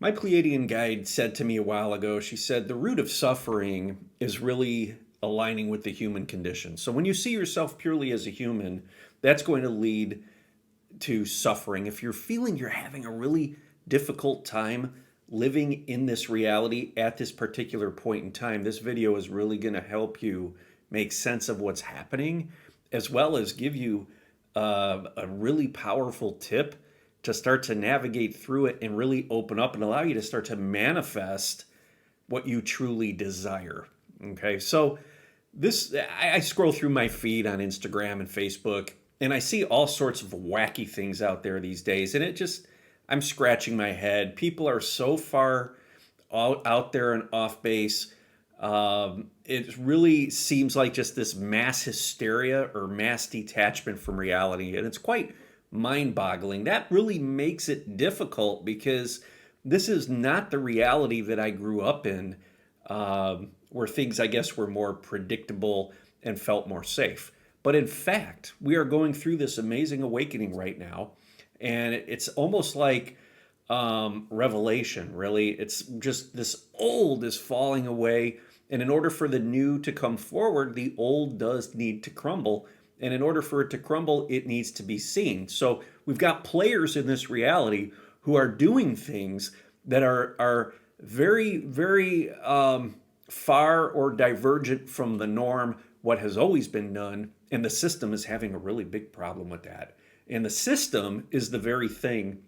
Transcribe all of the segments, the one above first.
My Pleiadian guide said to me a while ago, she said, the root of suffering is really aligning with the human condition. So when you see yourself purely as a human, that's going to lead to suffering. If you're feeling you're having a really difficult time living in this reality at this particular point in time, this video is really going to help you make sense of what's happening, as well as give you a really powerful tip to start to navigate through it and really open up and allow you to start to manifest what you truly desire. Okay, so I scroll through my feed on Instagram and Facebook, and I see all sorts of wacky things out there these days, and I'm scratching my head. People are so far out there and off base. It really seems like just this mass hysteria or mass detachment from reality, and it's quite mind-boggling. That really makes it difficult because this is not the reality that I grew up in, where things, I guess, were more predictable and felt more safe. But in fact, we are going through this amazing awakening right now, and it's almost like revelation, really. It's just this old is falling away, and in order for the new to come forward, the old does need to crumble. And in order for it to crumble, it needs to be seen. So we've got players in this reality who are doing things that are very, very far or divergent from the norm, what has always been done. And the system is having a really big problem with that. And the system is the very thing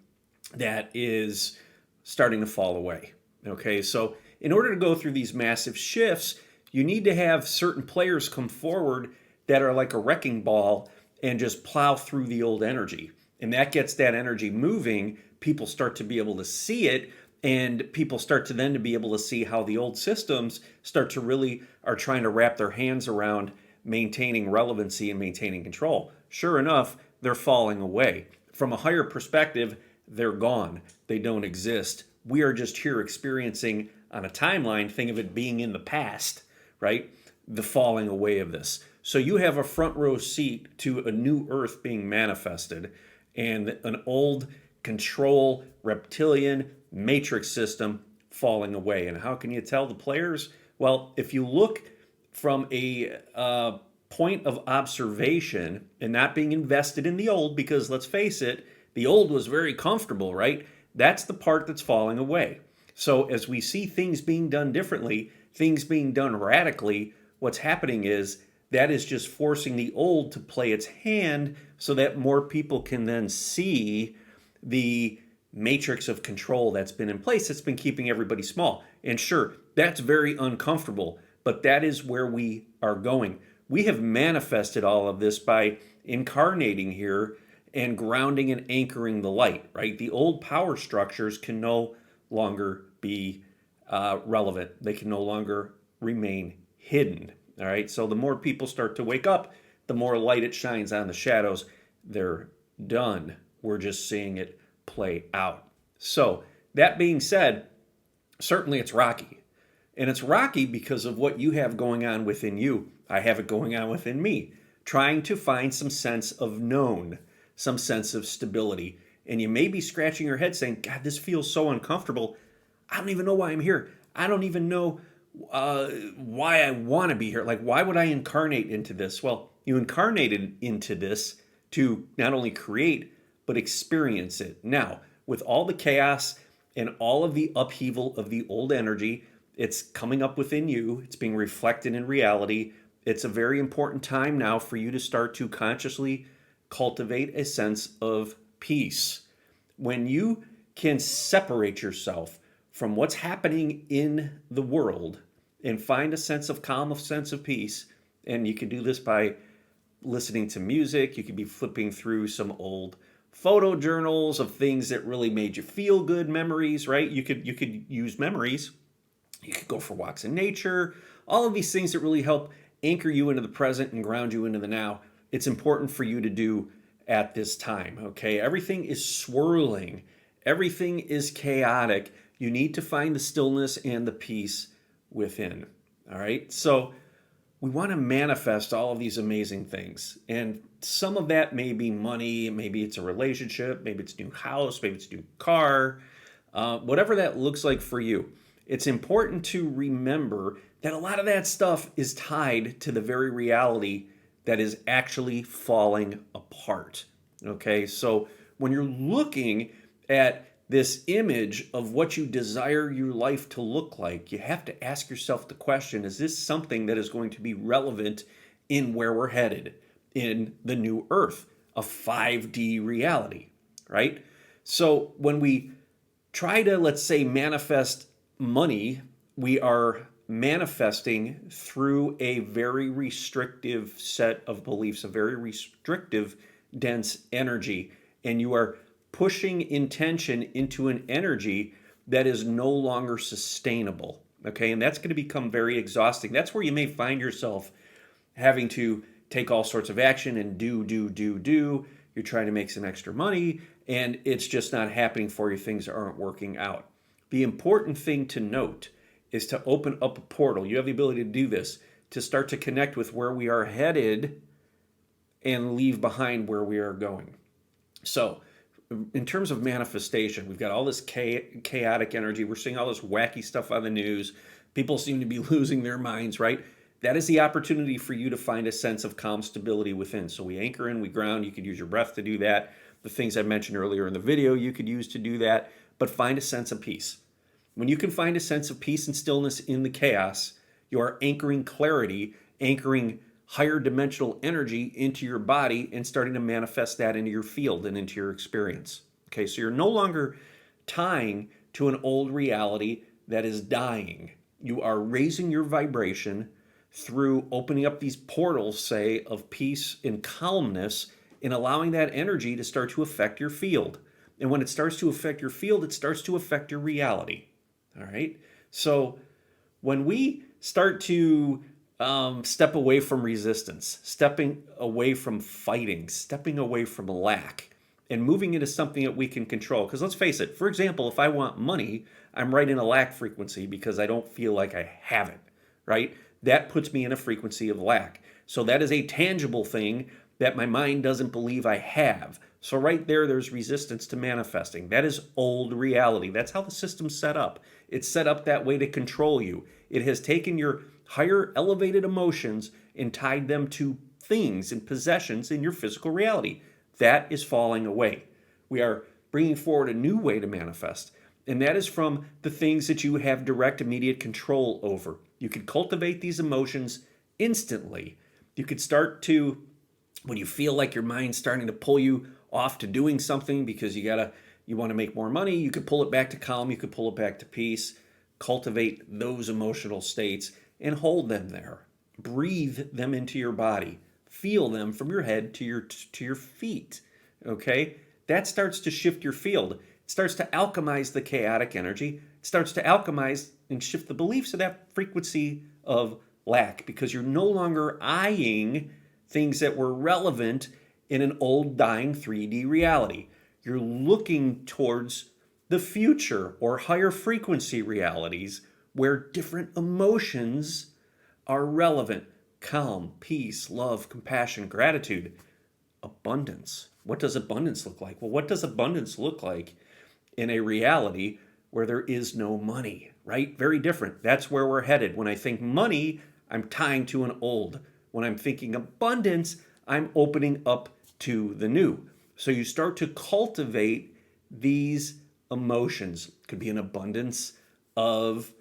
that is starting to fall away. Okay, so in order to go through these massive shifts, you need to have certain players come forward that are like a wrecking ball and just plow through the old energy. And that gets that energy moving. People start to be able to see it, and people start to then to be able to see how the old systems start to really are trying to wrap their hands around maintaining relevancy and maintaining control. Sure enough, they're falling away. From a higher perspective, they're gone. They don't exist. We are just here experiencing on a timeline, think of it being in the past, right? The falling away of this. So you have a front row seat to a new earth being manifested and an old control reptilian matrix system falling away. And how can you tell the players? Well, if you look from a point of observation and not being invested in the old, because let's face it, the old was very comfortable, right? That's the part that's falling away. So as we see things being done differently, things being done radically, what's happening is that is just forcing the old to play its hand so that more people can then see the matrix of control that's been in place that's been keeping everybody small. And sure, that's very uncomfortable, but that is where we are going. We have manifested all of this by incarnating here and grounding and anchoring the light, right? The old power structures can no longer be relevant. They can no longer remain hidden, all right? So the more people start to wake up, the more light it shines on the shadows. They're done. We're just seeing it play out. So that being said, certainly it's rocky. And it's rocky because of what you have going on within you. I have it going on within me, trying to find some sense of known, some sense of stability. And you may be scratching your head saying, God, this feels so uncomfortable. I don't even know why I'm here. I don't even know why I want to be here. Like, why would I incarnate into this? Well, you incarnated into this to not only create, but experience it. Now, with all the chaos and all of the upheaval of the old energy, it's coming up within you. It's being reflected in reality. It's a very important time now for you to start to consciously cultivate a sense of peace. When you can separate yourself from what's happening in the world and find a sense of calm, a sense of peace, and you can do this by listening to music. You could be flipping through some old photo journals of things that really made you feel good, memories, right? You could use memories. You could go for walks in nature. All of these things that really help anchor you into the present and ground you into the now. It's important for you to do at this time, okay? Everything is swirling. Everything is chaotic. You need to find the stillness and the peace within, all right? So we want to manifest all of these amazing things. And some of that may be money, maybe it's a relationship, maybe it's a new house, maybe it's a new car. whatever that looks like for you. It's important to remember that a lot of that stuff is tied to the very reality that is actually falling apart. Okay, so when you're looking at this image of what you desire your life to look like, you have to ask yourself the question, is this something that is going to be relevant in where we're headed in the new earth, a 5D reality, right? So when we try to, let's say, manifest money, we are manifesting through a very restrictive set of beliefs, a very restrictive, dense energy. And you are pushing intention into an energy that is no longer sustainable. Okay. And that's going to become very exhausting. That's where you may find yourself having to take all sorts of action and do. You're trying to make some extra money and it's just not happening for you. Things aren't working out. The important thing to note is to open up a portal. You have the ability to do this, to start to connect with where we are headed and leave behind where we are going. So, in terms of manifestation, we've got all this chaotic energy. We're seeing all this wacky stuff on the news. People seem to be losing their minds, right? That is the opportunity for you to find a sense of calm stability within. So we anchor in, we ground. You could use your breath to do that. The things I mentioned earlier in the video, you could use to do that. But find a sense of peace. When you can find a sense of peace and stillness in the chaos, you are anchoring clarity, anchoring higher dimensional energy into your body and starting to manifest that into your field and into your experience. Okay, so you're no longer tying to an old reality that is dying. You are raising your vibration through opening up these portals, say, of peace and calmness and allowing that energy to start to affect your field. And when it starts to affect your field, it starts to affect your reality. All right? So when we start to step away from resistance, stepping away from fighting, stepping away from lack, and moving into something that we can control. Because let's face it, for example, if I want money, I'm right in a lack frequency because I don't feel like I have it, right? That puts me in a frequency of lack. So that is a tangible thing that my mind doesn't believe I have. So right there, there's resistance to manifesting. That is old reality. That's how the system's set up. It's set up that way to control you. It has taken your higher elevated emotions and tied them to things and possessions in your physical reality. That is falling away. We are bringing forward a new way to manifest, and that is from the things that you have direct, immediate control over. You can cultivate these emotions instantly. You could start to, when you feel like your mind's starting to pull you off to doing something because you want to make more money, you could pull it back to calm, you could pull it back to peace, cultivate those emotional states and hold them there. Breathe them into your body. Feel them from your head to your feet. Okay? That starts to shift your field. It starts to alchemize the chaotic energy. It starts to alchemize and shift the beliefs of that frequency of lack because you're no longer eyeing things that were relevant in an old dying 3D reality. You're looking towards the future or higher frequency realities where different emotions are relevant. Calm, peace, love, compassion, gratitude, abundance. What does abundance look like? Well, what does abundance look like in a reality where there is no money, right? Very different. That's where we're headed. When I think money, I'm tying to an old. When I'm thinking abundance, I'm opening up to the new. So you start to cultivate these emotions. It could be an abundance of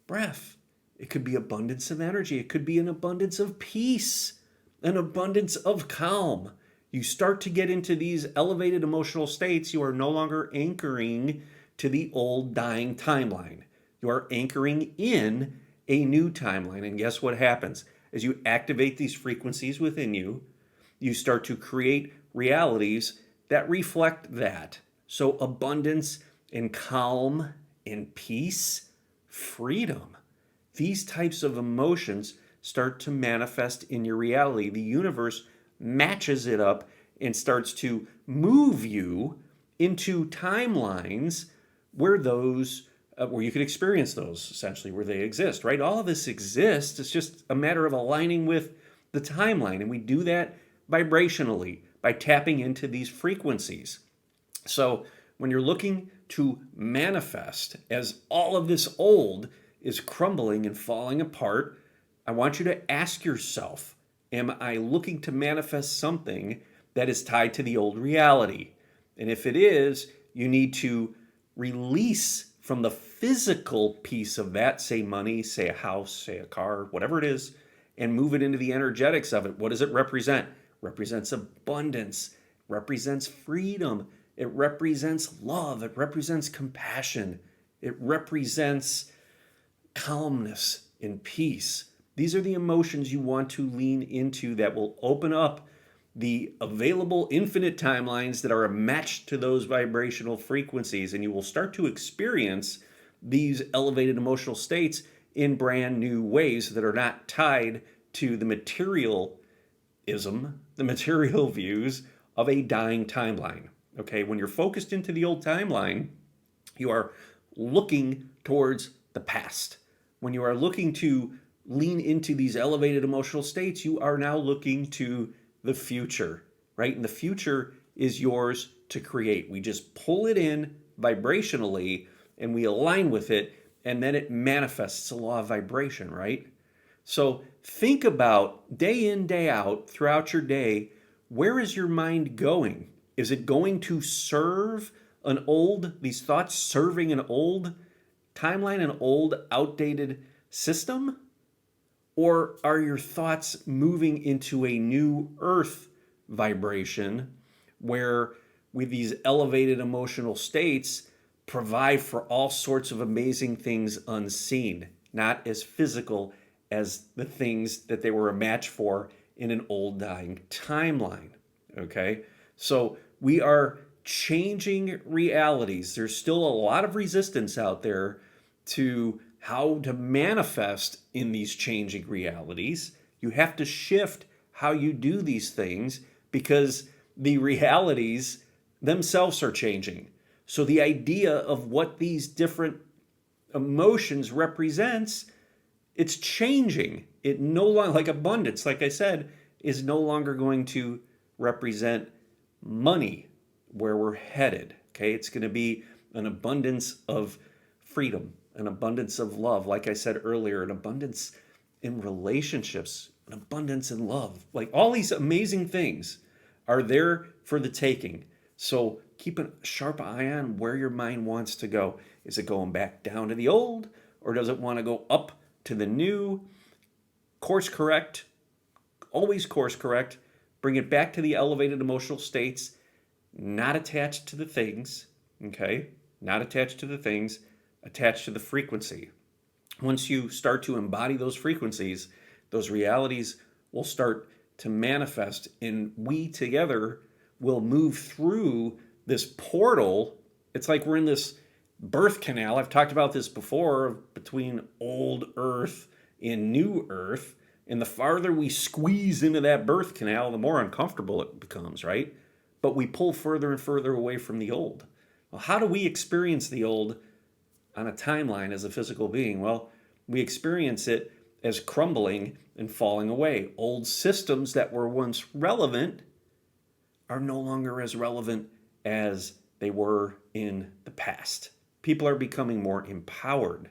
breath. It could be abundance of energy. It could be an abundance of peace, an abundance of calm. You start to get into these elevated emotional states. You are no longer anchoring to the old dying timeline. You are anchoring in a new timeline. And guess what happens? As you activate these frequencies within you, you start to create realities that reflect that. So abundance and calm and peace, freedom. These types of emotions start to manifest in your reality. The universe matches it up and starts to move you into timelines where where you can experience those, essentially, where they exist, right? All of this exists. It's just a matter of aligning with the timeline. And we do that vibrationally by tapping into these frequencies. So when you're looking to manifest, as all of this old is crumbling and falling apart, I want you to ask yourself, am I looking to manifest something that is tied to the old reality? And if it is, you need to release from the physical piece of that, say money, say a house, say a car, whatever it is, and move it into the energetics of it. What does it represent? Represents abundance, represents freedom, it represents love, it represents compassion, it represents calmness and peace. These are the emotions you want to lean into that will open up the available infinite timelines that are matched to those vibrational frequencies, and you will start to experience these elevated emotional states in brand new ways that are not tied to the materialism, the material views of a dying timeline. Okay, when you're focused into the old timeline, you are looking towards the past. When you are looking to lean into these elevated emotional states, you are now looking to the future, right? And the future is yours to create. We just pull it in vibrationally and we align with it, and then it manifests. A law of vibration, right? So think about day in, day out, throughout your day, where is your mind going? Is it going to serve these thoughts serving an old timeline, an old outdated system? Or are your thoughts moving into a new earth vibration where, with these elevated emotional states, provide for all sorts of amazing things unseen, not as physical as the things that they were a match for in an old dying timeline? Okay? So we are changing realities. There's still a lot of resistance out there to how to manifest in these changing realities. You have to shift how you do these things because the realities themselves are changing. So the idea of what these different emotions represents, it's changing. It no longer, like abundance, like I said, is no longer going to represent money, where we're headed. Okay, it's going to be an abundance of freedom, an abundance of love. Like I said earlier, an abundance in relationships, an abundance in love. Like all these amazing things are there for the taking. So keep a sharp eye on where your mind wants to go. Is it going back down to the old, or does it want to go up to the new? Course correct, always course correct. Bring it back to the elevated emotional states, not attached to the things, okay? Not attached to the things, attached to the frequency. Once you start to embody those frequencies, those realities will start to manifest, and we together will move through this portal. It's like we're in this birth canal. I've talked about this before, between old Earth and new Earth. And the farther we squeeze into that birth canal, the more uncomfortable it becomes, right? But we pull further and further away from the old. Well, how do we experience the old on a timeline as a physical being? Well, we experience it as crumbling and falling away. Old systems that were once relevant are no longer as relevant as they were in the past. People are becoming more empowered.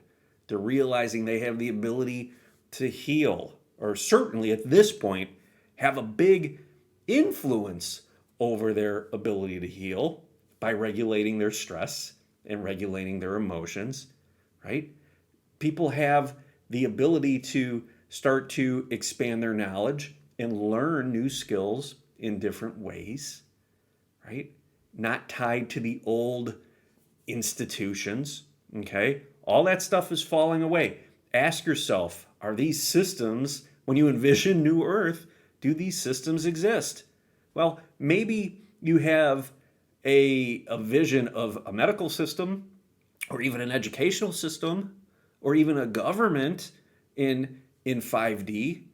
They're realizing they have the ability to heal, or certainly at this point have a big influence over their ability to heal by regulating their stress and regulating their emotions, right? People have the ability to start to expand their knowledge and learn new skills in different ways, right? Not tied to the old institutions, okay? All that stuff is falling away. Ask yourself, are these systems, when you envision New Earth, do these systems exist? Well, maybe you have a vision of a medical system, or even an educational system, or even a government in 5D,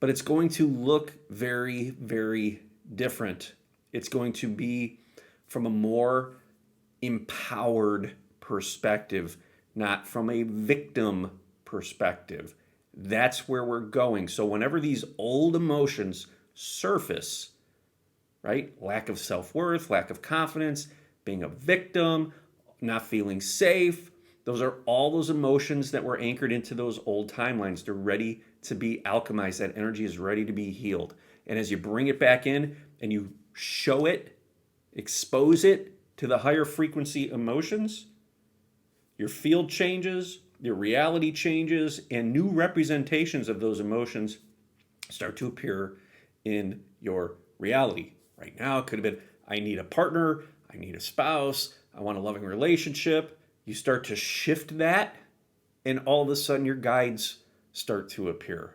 but it's going to look very, very different. It's going to be from a more empowered perspective, not from a victim perspective. That's where we're going. So whenever these old emotions surface, right? Lack of self-worth, lack of confidence, being a victim, not feeling safe. Those are all those emotions that were anchored into those old timelines. They're ready to be alchemized. That energy is ready to be healed. And as you bring it back in and you show it, expose it to the higher frequency emotions, your field changes, your reality changes, and new representations of those emotions start to appear in your reality. Right now, it could have been, I need a partner, I need a spouse, I want a loving relationship. You start to shift that, and all of a sudden your guides start to appear,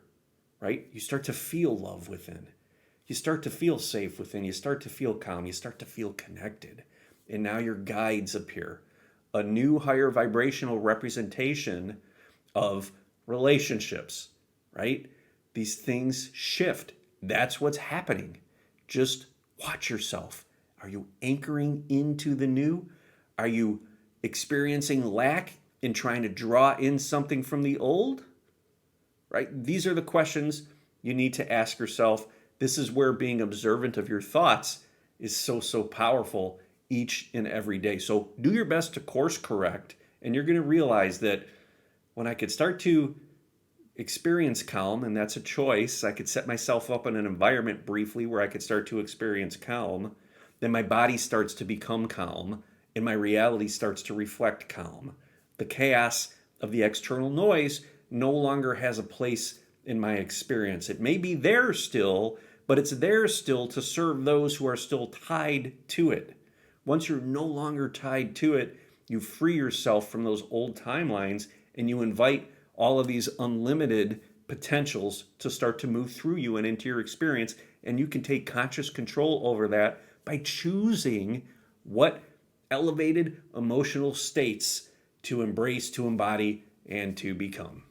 right? You start to feel love within. You start to feel safe within. You start to feel calm. You start to feel connected. And now your guides appear. A new higher vibrational representation of relationships, right? These things shift. That's what's happening. Just watch yourself. Are you anchoring into the new? Are you experiencing lack and trying to draw in something from the old? Right? These are the questions you need to ask yourself. This is where being observant of your thoughts is so powerful each and every day. So do your best to course correct, and you're going to realize that when I could start to experience calm, and that's a choice, I could set myself up in an environment briefly where I could start to experience calm, then my body starts to become calm, and my reality starts to reflect calm. The chaos of the external noise no longer has a place in my experience. It may be there still, but it's there still to serve those who are still tied to it. Once you're no longer tied to it, you free yourself from those old timelines and you invite all of these unlimited potentials to start to move through you and into your experience. And you can take conscious control over that by choosing what elevated emotional states to embrace, to embody, and to become.